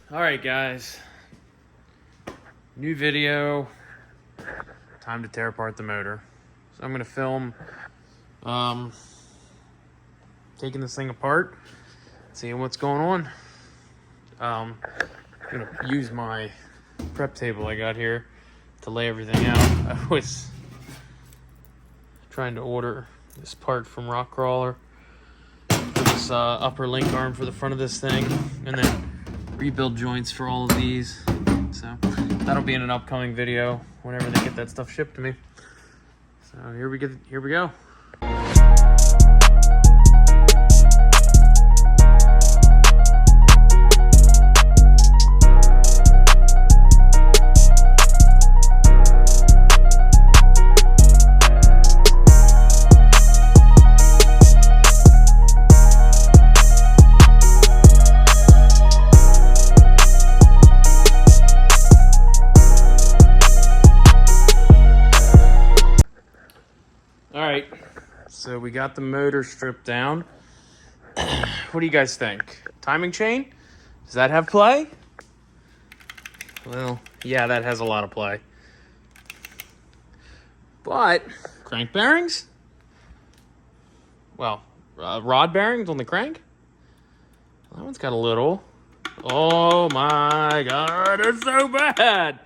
Alright guys, new video, time to tear apart the motor. So I'm going to film taking this thing apart, seeing what's going on. I'm going to use my prep table I got here to lay everything out. I was trying to order this part from Rock Krawler for this upper link arm for the front of this thing, and then rebuild joints for all of these. So that'll be in an upcoming video whenever they get that stuff shipped to me. So here we go. Alright, so we got the motor stripped down. What do you guys think? Timing chain? Does that have play? Well, yeah, that has a lot of play. But, crank bearings? Well, rod bearings on the crank? That one's got a little. Oh my god, it's so bad!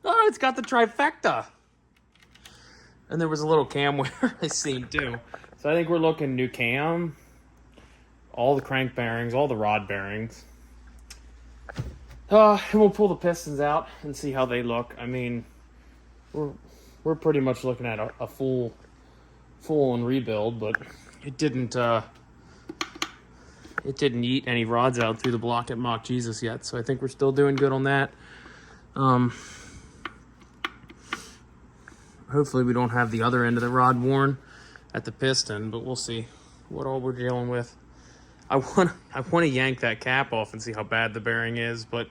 Oh, it's got the trifecta. And there was a little cam wear I seen too. So I think we're looking new cam, all the crank bearings, all the rod bearings. And we'll pull the pistons out and see how they look. I mean, we're pretty much looking at a full on rebuild, but it didn't eat any rods out through the block at Mock Jesus yet. So I think we're still doing good on that. Hopefully we don't have the other end of the rod worn at the piston, but we'll see what all we're dealing with. I want to yank that cap off and see how bad the bearing is, but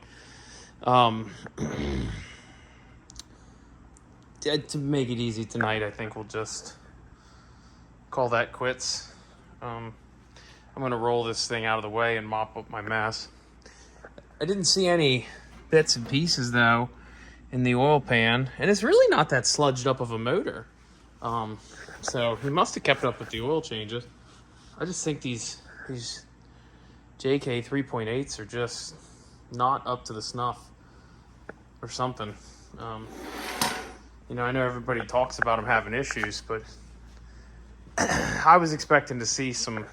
to make it easy tonight, I think we'll just call that quits. I'm going to roll this thing out of the way and mop up my mess. I didn't see any bits and pieces though in the oil pan, and it's really not that sludged up of a motor. So he must have kept up with the oil changes. I just think these JK 3.8s are just not up to the snuff or something. You know, I know everybody talks about them having issues, but I was expecting to see some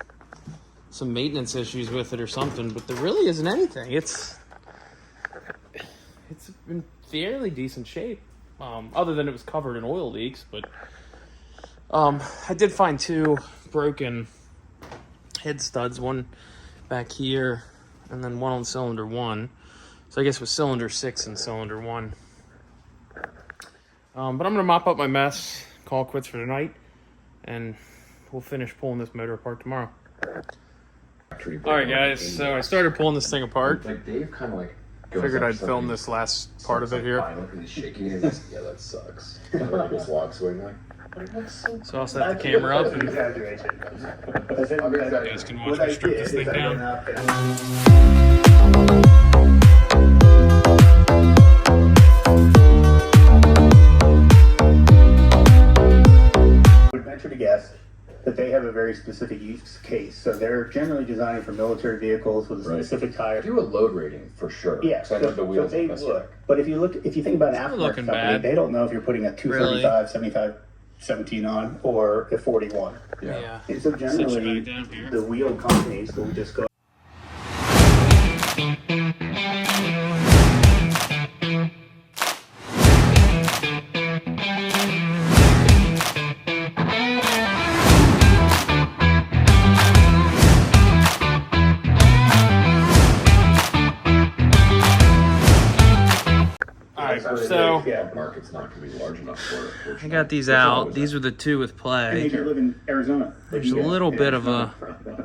maintenance issues with it or something, but there really isn't anything. It's in fairly decent shape, other than it was covered in oil leaks. But I did find two broken head studs, one back here and then one on cylinder 1. So I guess it was cylinder 6 and cylinder 1. But I'm gonna mop up my mess, call it quits for tonight, and we'll finish pulling this motor apart tomorrow. Alright guys, so I started pulling this thing apart. Like Dave kind of like Figured I'd film this last part of it here. He's shaking and he's, yeah, that sucks. And then he just walks away like, so I'll set the camera up and you Exaggeration. guys can watch me strip this thing down. I would venture to guess that they have a very specific use case. So they're generally designed for military vehicles with a specific tire. do a load rating for sure. Yeah, so I know the wheels they look. But if you think about an aftermarket company, bad. they don't know if you're putting a 235, 75, 17 on or a 41. Yeah. And so generally, down here. the wheel companies will just go. Alright, so The market's not going to be large enough for it. I got these out. These are the two with And they play. live in Arizona. There's a little bit of a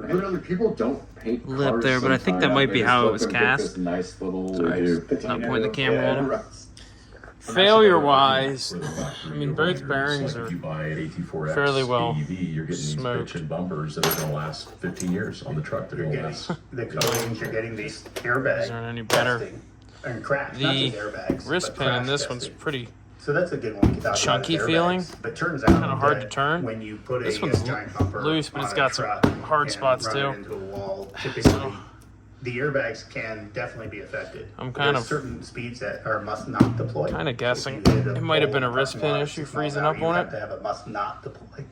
Literally, people don't paint lip cars there, but I think that sometimes. might be They how it just was let them get cast. this nice little Sorry, not pointing the camera at them. Yeah. Failure-wise, I mean, both bearings are If you buy an AT4X fairly well AEV, you're getting these smoked. bitchin' bumpers that are going to last 15 years on the truck. They're You're going to getting last. the coatings, you're getting these airbag These aren't any better. testing and crash, The not just airbags, wrist but pin in crash this one's testing. pretty. So that's a good one. to talk about is Chunky airbags. feeling. But turns out Kinda hard to that turn. when you put This a one's giant bumper loose, but it's on a got some truck hard and spots, run too. it into a wall, typically the airbags can definitely be affected. I'm kind There's of- certain speeds that are must not deploy. Kinda guessing. If you hit It might have been a pole wrist parking pin lot, issue it's a small freezing up value, on you it. have to have a must not deploy.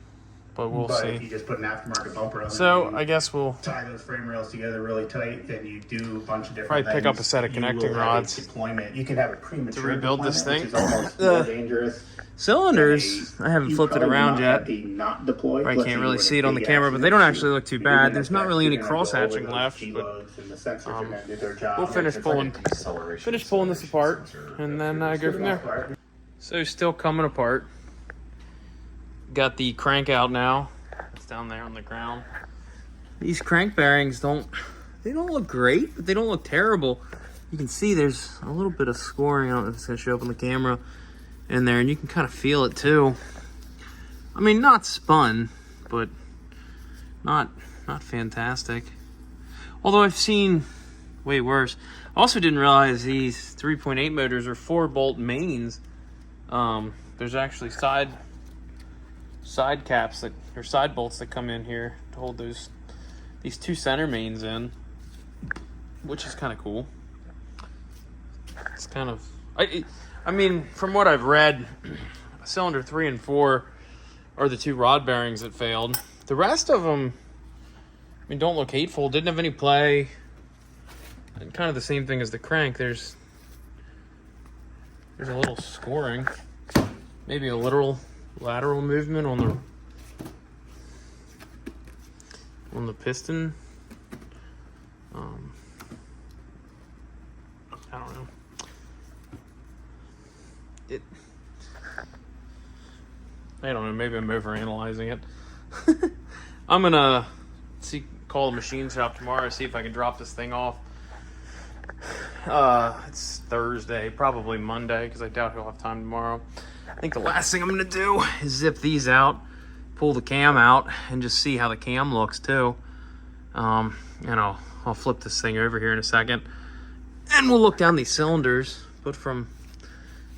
But we'll But if see. you just put an aftermarket bumper on So it, I guess we'll tie those frame rails together really tight, then you do a bunch of different Probably things. pick up a set of You will connecting have a rods deployment. You can have a premature to rebuild this deployment, thing. which is almost more dangerous. cylinders. I haven't You flipped it probably around will yet. not be not deployed. I Let's can't say really you see it were on in the a big camera, but they don't actually look too you're bad. doing There's that not fast, really any you're gonna cross go over hatching those left, but G-loads and the sensors are gonna do their job. we'll finish pulling this apart and then go from there. So still coming apart. Got the crank out now. It's down there on the ground. These crank bearings don't look great, but they don't look terrible. You can see there's a little bit of scoring. I don't know if it's gonna show up on the camera in there, and you can kind of feel it too. I mean, not spun, but not fantastic. Although I've seen way worse. I also didn't realize these 3.8 motors are 4-bolt mains. There's actually side caps or side bolts that come in here to hold these two center mains in, which is kind of cool. It's kind of I mean, from what I've read, cylinder 3 and 4 are the two rod bearings that failed. The rest of them, I mean, don't look hateful. Didn't have any play. And kind of the same thing as the crank. There's a little scoring, maybe a lateral movement on the piston. I don't know. I don't know. Maybe I'm overanalyzing it. I'm gonna call the machine shop tomorrow, see if I can drop this thing off. It's Thursday, probably Monday, because I doubt he'll have time tomorrow. I think the last thing I'm gonna do is zip these out, pull the cam out, and just see how the cam looks too. I'll flip this thing over here in a second, and we'll look down these cylinders. But from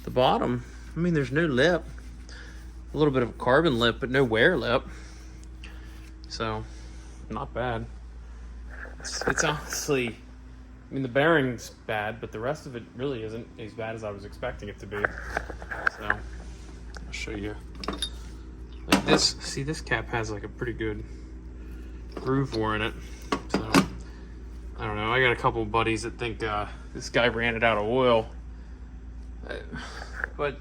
the bottom, I mean, there's no lip. A little bit of a carbon lip, but no wear lip. So, not bad. It's honestly, I mean, the bearing's bad, but the rest of it really isn't as bad as I was expecting it to be. So, I'll show you. Like this, see, this cap has like a pretty good groove bore in it. So, I don't know. I got a couple buddies that think this guy ran it out of oil. But,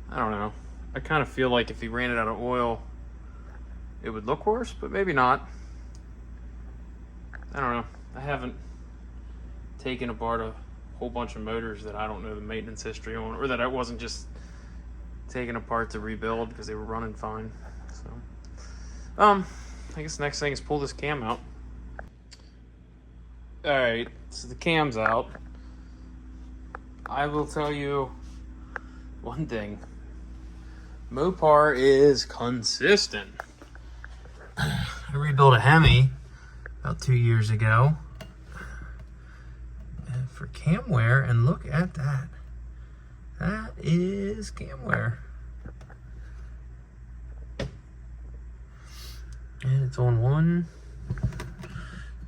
I don't know. I kind of feel like if he ran it out of oil, it would look worse, but maybe not. I don't know. I haven't taken apart a whole bunch of motors that I don't know the maintenance history on, or that I wasn't just taking apart to rebuild because they were running fine. So, I guess the next thing is pull this cam out. All right, so the cam's out. I will tell you one thing. Mopar is consistent. I rebuilt a Hemi about 2 years ago for cam wear, and look at that. That is cam wear. And it's on 1,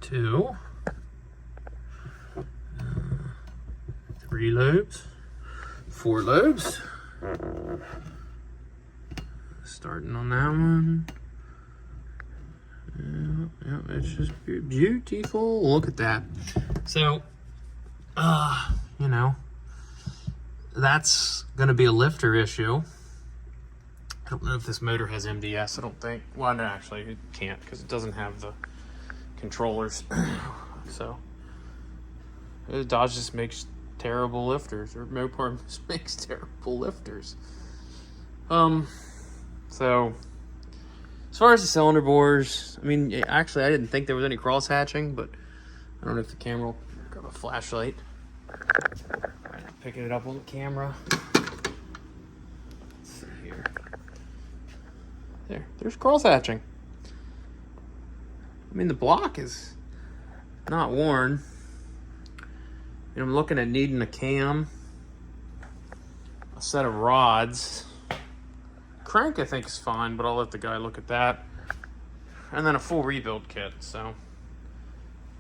2, 3 lobes, 4 lobes. Starting on that one. Yeah, it's just beautiful. Look at that. So, that's gonna be a lifter issue. I don't know if this motor has MDS. I don't think. Well, no, actually, it can't because it doesn't have the controllers. So, Dodge just makes terrible lifters, or Motorsports makes terrible lifters. So as far as the cylinder bores, I mean, actually I didn't think there was any cross hatching, but I don't know if the camera will grab a flashlight. All right, picking it up on the camera. Let's see here. There's cross hatching. I mean, the block is not worn. And I'm looking at needing a cam, a set of rods. Crank I think is fine, but I'll let the guy look at that. And then a full rebuild kit. So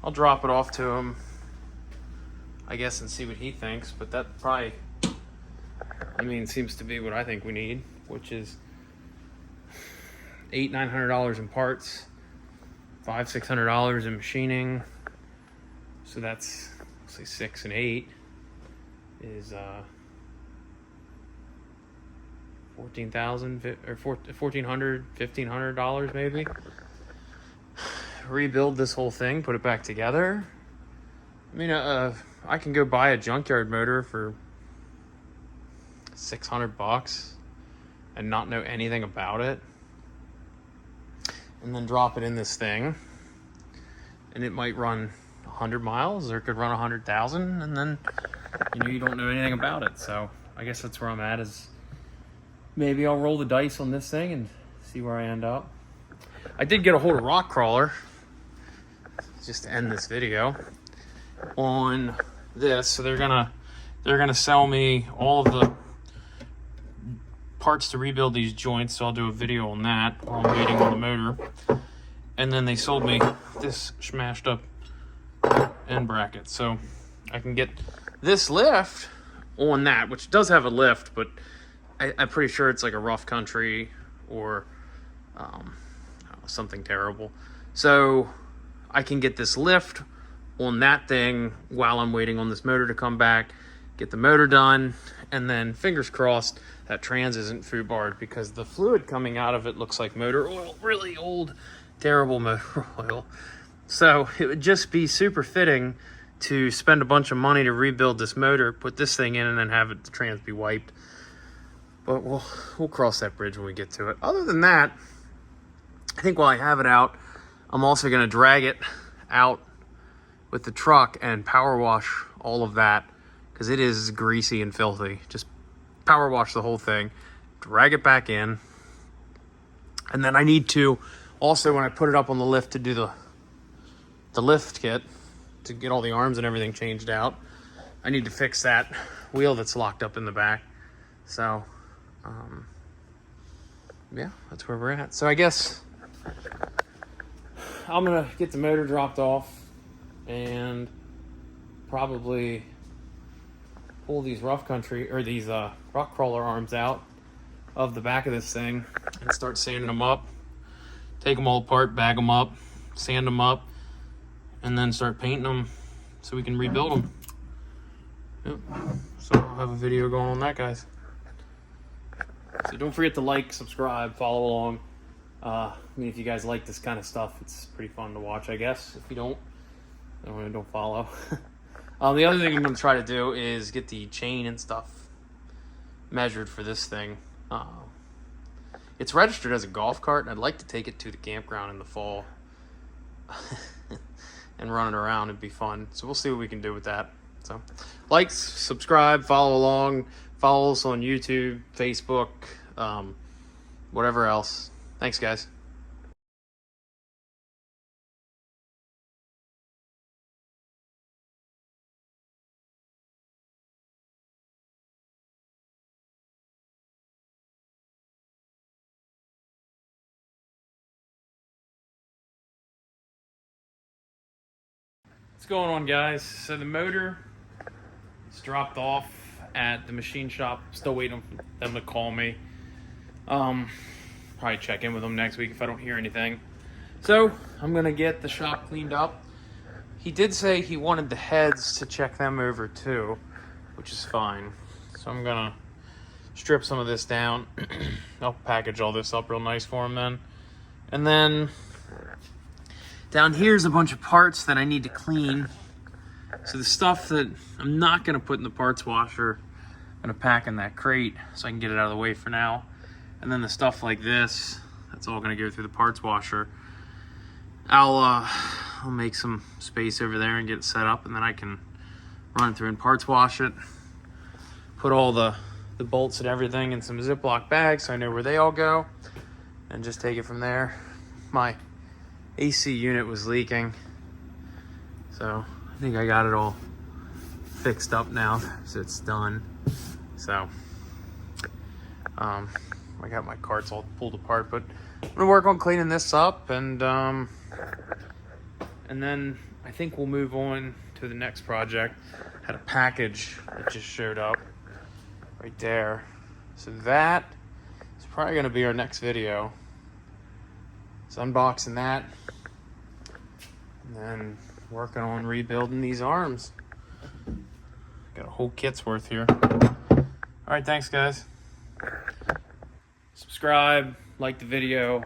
I'll drop it off to him, I guess, and see what he thinks. But that probably, I mean, seems to be what I think we need, which is $800-900 in parts, $500-600 in machining. So that's, let's say 6 and 8 is $14,000 or $1,400, $1,500 maybe. Rebuild this whole thing, put it back together. I mean, I can go buy a junkyard motor for $600 and not know anything about it, and then drop it in this thing, and it might run 100 miles, or it could run 100,000, and then you don't know anything about it. So I guess that's where I'm at, is maybe I'll roll the dice on this thing and see where I end up. I did get a hold of Rock Krawler, just to end this video, on this. So they're gonna sell me all of the parts to rebuild these joints, so I'll do a video on that while I'm waiting on the motor. And then they sold me this smashed up end bracket, so I can get this lift on that, which does have a lift, but I'm pretty sure it's like a rough country or something terrible. So I can get this lift on that thing while I'm waiting on this motor to come back, get the motor done, and then fingers crossed that trans isn't food barred, because the fluid coming out of it looks like motor oil, really old, terrible motor oil. So it would just be super fitting to spend a bunch of money to rebuild this motor, put this thing in, and then have it, the trans be wiped. But we'll cross that bridge when we get to it. Other than that, I think while I have it out, I'm also going to drag it out with the truck and power wash all of that, because it is greasy and filthy. Just power wash the whole thing, drag it back in, and then I need to also, when I put it up on the lift to do the lift kit, to get all the arms and everything changed out, I need to fix that wheel that's locked up in the back. So yeah, that's where we're at. So I guess I'm gonna get the motor dropped off and probably pull these rough country, or these rock crawler arms out of the back of this thing and start sanding them up, take them all apart, bag them up, sand them up, and then start painting them so we can rebuild them. Yep. So I'll have a video going on that, guys. So don't forget to like, subscribe, follow along. I mean, if you guys like this kind of stuff, it's pretty fun to watch, I guess. If you don't follow. The other thing I'm going to try to do is get the chain and stuff measured for this thing. It's registered as a golf cart, and I'd like to take it to the campground in the fall and run it around. It'd be fun. So we'll see what we can do with that. So like, subscribe, follow along, follow us on YouTube, Facebook, whatever else. Thanks, guys. What's going on, guys? So the motor is dropped off at the machine shop. Still waiting for them to call me. Probably check in with them next week if I don't hear anything. So I'm gonna get the shop cleaned up. He did say he wanted the heads to check them over too, which is fine. So I'm gonna strip some of this down. I'll package all this up real nice for him then. And then down here's a bunch of parts that I need to clean So the stuff that I'm not gonna put in the parts washer, I'm gonna pack in that crate so I can get it out of the way for now. And then the stuff like this, that's all gonna go through the parts washer. I'll make some space over there and get it set up, and then I can run it through and parts wash it. Put all the bolts and everything in some Ziploc bags so I know where they all go, and just take it from there. My AC unit was leaking, so I think I got it all fixed up now, so it's done. So I got my carts all pulled apart, but I'm gonna work on cleaning this up, and then I think we'll move on to the next project. Had a package that just showed up right there, so that is probably gonna be our next video. So unboxing that, and then working on rebuilding these arms. Got a whole kit's worth here. All right, thanks guys. Subscribe, like the video.